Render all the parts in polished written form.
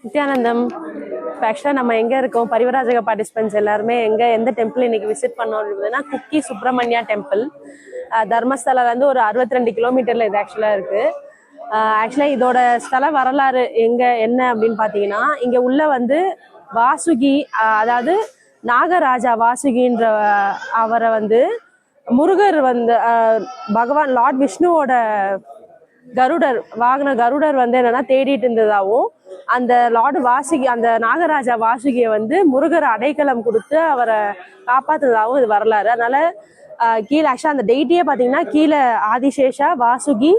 நித்யானந்தம். இப்போ ஆக்சுவலாக நம்ம எங்கே இருக்கோம், பரிவராஜக பார்ட்டிசிபென்ட்ஸ் எல்லாருமே எந்த டெம்பிள் இன்னைக்கு விசிட் பண்ணோம் அப்படின்னா குக்கி சுப்பிரமணியா டெம்பிள். தர்மஸ்தலாலேருந்து ஒரு 62 கிலோமீட்டரில் இது ஆக்சுவலாக இருக்குது. ஆக்சுவலாக இதோட ஸ்தல வரலாறு என்ன அப்படின்னு பார்த்தீங்கன்னா, இங்கே உள்ள வந்து வாசுகி, அதாவது நாகராஜா வாசுகின்ற அவரை வந்து முருகர் வந்து பகவான் லார்ட் விஷ்ணுவோட கருடர் வந்து என்னன்னா தேடிட்டு இருந்ததாகவும், அந்த லார்டு வாசுகி, அந்த நாகராஜா வாசுகியை வந்து முருகர் அடைக்கலம் கொடுத்து அவரை காப்பாத்துனதாகவும் இது வரலாறு. அதனால கீழே ஆக்சுவலா அந்த டெய்ட்டியே பாத்தீங்கன்னா கீழே ஆதிசேஷா, வாசுகி,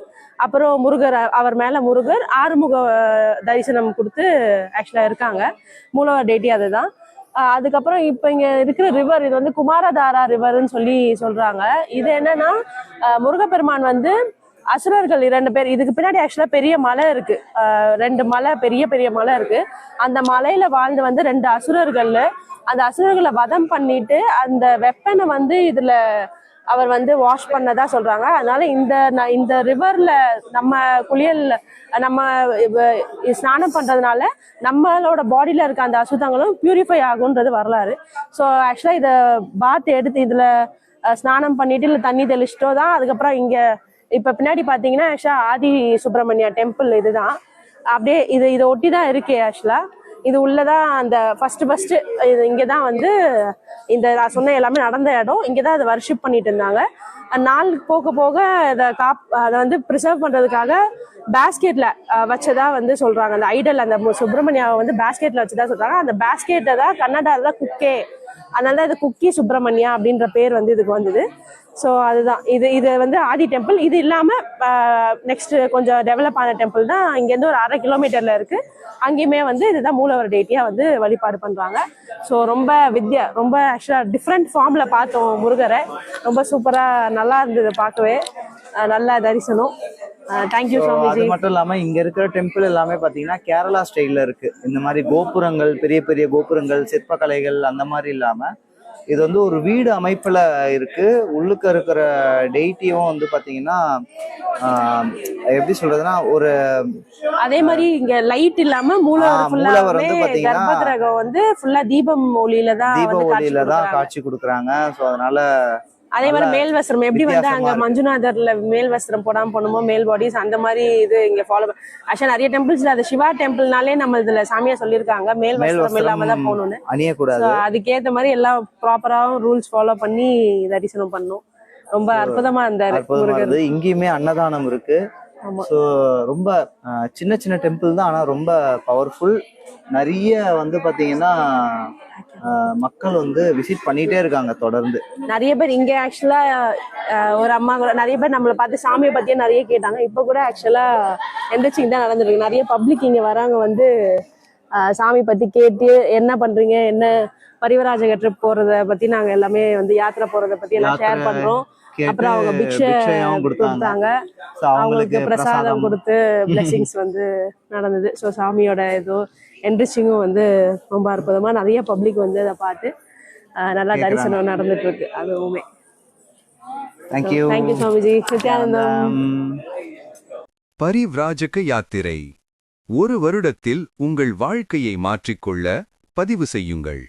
அப்புறம் முருகர், அவர் மேல முருகர் ஆறுமுக தரிசனம் கொடுத்து ஆக்சுவலா இருக்காங்க. மூலவர் டெய்ட்டி அதுதான். அதுக்கப்புறம் இப்ப இங்க இருக்கிற ரிவர் இது வந்து குமாரதாரா ரிவர்ன்னு சொல்றாங்க. இது என்னன்னா முருகப்பெருமான் வந்து அசுரர்கள் 2 பேர், இதுக்கு பின்னாடி ஆக்சுவலா பெரிய மலை இருக்கு, 2 மலை, பெரிய பெரிய மலை இருக்கு. அந்த மலையில வாழ்ந்து வந்து 2 அசுரர்கள், அந்த அசுரர்களை வதம் பண்ணிட்டு அந்த வெப்பனை வந்து இதுல அவர் வந்து வாஷ் பண்ணதா சொல்றாங்க. அதனால இந்த ரிவர்ல நம்ம நம்ம ஸ்நானம் பண்றதுனால நம்மளோட பாடியில இருக்க அந்த அசுத்தங்களும் பியூரிஃபை ஆகுன்றது வரலாறு. ஸோ ஆக்சுவலா இதை பாத் எடுத்து இதுல ஸ்நானம் பண்ணிட்டு இல்லை தண்ணி தெளிச்சிட்டோ தான் அதுக்கப்புறம் இங்க இப்ப பின்னாடி பாத்தீங்கன்னா ஆக்சுவலா ஆதி சுப்பிரமணியா டெம்பிள் இதுதான். அப்படியே இதை ஒட்டி தான் இருக்கு. ஆக்சுவலா இது உள்ளதான் அந்த ஃபர்ஸ்ட் இது இங்கதான் வந்து இந்த நான் சொன்ன எல்லாமே நடந்த இடம். இங்கதான் அதை வர்ஷிப் பண்ணிட்டு இருந்தாங்க. நாள் போக போக அதை வந்து ப்ரிசர்வ் பண்றதுக்காக பேஸ்கெட்ல வச்சதா வந்து சொல்றாங்க. அந்த ஐடல், அந்த சுப்பிரமணியாவை வந்து பேஸ்கெட்ல வச்சுதான் சொல்றாங்க. அந்த பேஸ்கெட்டை தான் கன்னடால தான் குக்கே, அதனால இது குக்கி சுப்பிரமணியா அப்படின்ற பேர் வந்து இதுக்கு வந்தது. ஸோ அதுதான் இது வந்து ஆதி டெம்பிள். இது இல்லாம நெக்ஸ்ட் கொஞ்சம் டெவலப் ஆன டெம்பிள் தான் இங்கேருந்து ஒரு 1/2 கிலோமீட்டர்ல இருக்கு. அங்கேயுமே வந்து இதுதான் மூலவர் டெய்ட்டியா வந்து வழிபாடு பண்றாங்க. ஸோ ரொம்ப ஆக்சுவலா டிஃப்ரெண்ட் ஃபார்ம்ல பார்த்தோம் முருகரை. ரொம்ப சூப்பரா நல்லா இருந்தது பார்க்கவே, நல்ல தரிசனம். தேங்க்யூ சுவாமிஜி. அது மட்டும் இல்லாம இங்க இருக்கிற டெம்பிள் எல்லாமே பாத்தீங்கன்னா கேரளா ஸ்டைல்ல இருக்கு. இந்த மாதிரி கோபுரங்கள், பெரிய பெரிய கோபுரங்கள், சிற்பக்கலைகள் அந்த மாதிரி இல்லாம இது வந்து ஒரு வீடு அமைப்புல இருக்கு. உள்ளுக்க இருக்கிற டெய்ட்டியும் வந்து பாத்தீங்கன்னா எப்படி சொல்றதுன்னா ஒரு அதே மாதிரி இங்க லைட் இல்லாம மூலவர் வந்து பாத்தீங்கன்னா கர்ப்பகிரகம் வந்து ஃபுல்லா தீப ஒளியில தான் காட்சி கொடுக்குறாங்க. ஸோ அதனால அதே மாதிரி மேல் வஸ்திரம் எப்படி வந்து அங்க மஞ்சுநாதர்ல மேல் வஸ்திரம் போடாம பண்ணுமோ மேல் பாடிஸ், அந்த மாதிரி இது இங்க ஃபாலோ ஆக்சுவலா நிறைய டெம்பிள்ஸ்ல அது சிவா டெம்பிள்னாலே நம்ம இதுல சாமியா சொல்லியிருக்காங்க மேல் வஸ்திரம் இல்லாம தான் போகணும்னு. அணியக்கூடாது. அதுக்கேற்ற மாதிரி எல்லாம் ப்ராப்பராவும் ரூல்ஸ் ஃபாலோ பண்ணி தரிசனம் பண்ணணும். ரொம்ப அற்புதமா இருந்தாரு. இங்கேயுமே அன்னதானம் இருக்கு. ஸோ ரொம்ப சின்ன சின்ன டெம்பிள் தான், ஆனா ரொம்ப பவர்ஃபுல். நிறைய வந்து பாத்தீங்கன்னா மக்கள் வந்து விசிட் பண்ணிட்டே இருக்காங்க தொடர்ந்து. நிறைய பேர் இங்க ஆக்சுவலா ஒரு அம்மா கூட நிறைய பேர் நம்மளை பார்த்து சாமியை பத்தியே நிறைய கேட்டாங்க. இப்ப கூட ஆக்சுவலா எந்திரிச்சிங் தான் நடந்துருக்கு. நிறைய பப்ளிக் இங்க வராங்க, வந்து சாமி பத்தி கேட்டு என்ன பண்றீங்க, என்ன பரிவராஜக ட்ரிப் போறத பத்தி நாங்க எல்லாமே வந்து யாத்திரை போறத பத்தி எல்லாம் ஷேர் பண்றோம். அப்புறம் அவங்க பிக்ஷை கொடுத்தாங்க, அவங்களுக்கு பிரசாதம் கொடுத்து பிளெஸிங்ஸ் வந்து நடந்தது. ஸோ சாமியோட ஏதோ என்ரிச்சிங்கும் வந்து ரொம்ப அற்புதமா நிறைய பப்ளிக் வந்து அதை பார்த்து நல்லா தரிசனம் நடந்துட்டு இருக்கு. அதுவுமே தேங்க்யூ சுவாமிஜி. நித்யானந்தம். பரிவ்ராஜக யாத்திரை 1 வருடத்தில் உங்கள் வாழ்க்கையை மாற்றிக்கொள்ள பதிவு செய்யுங்கள்.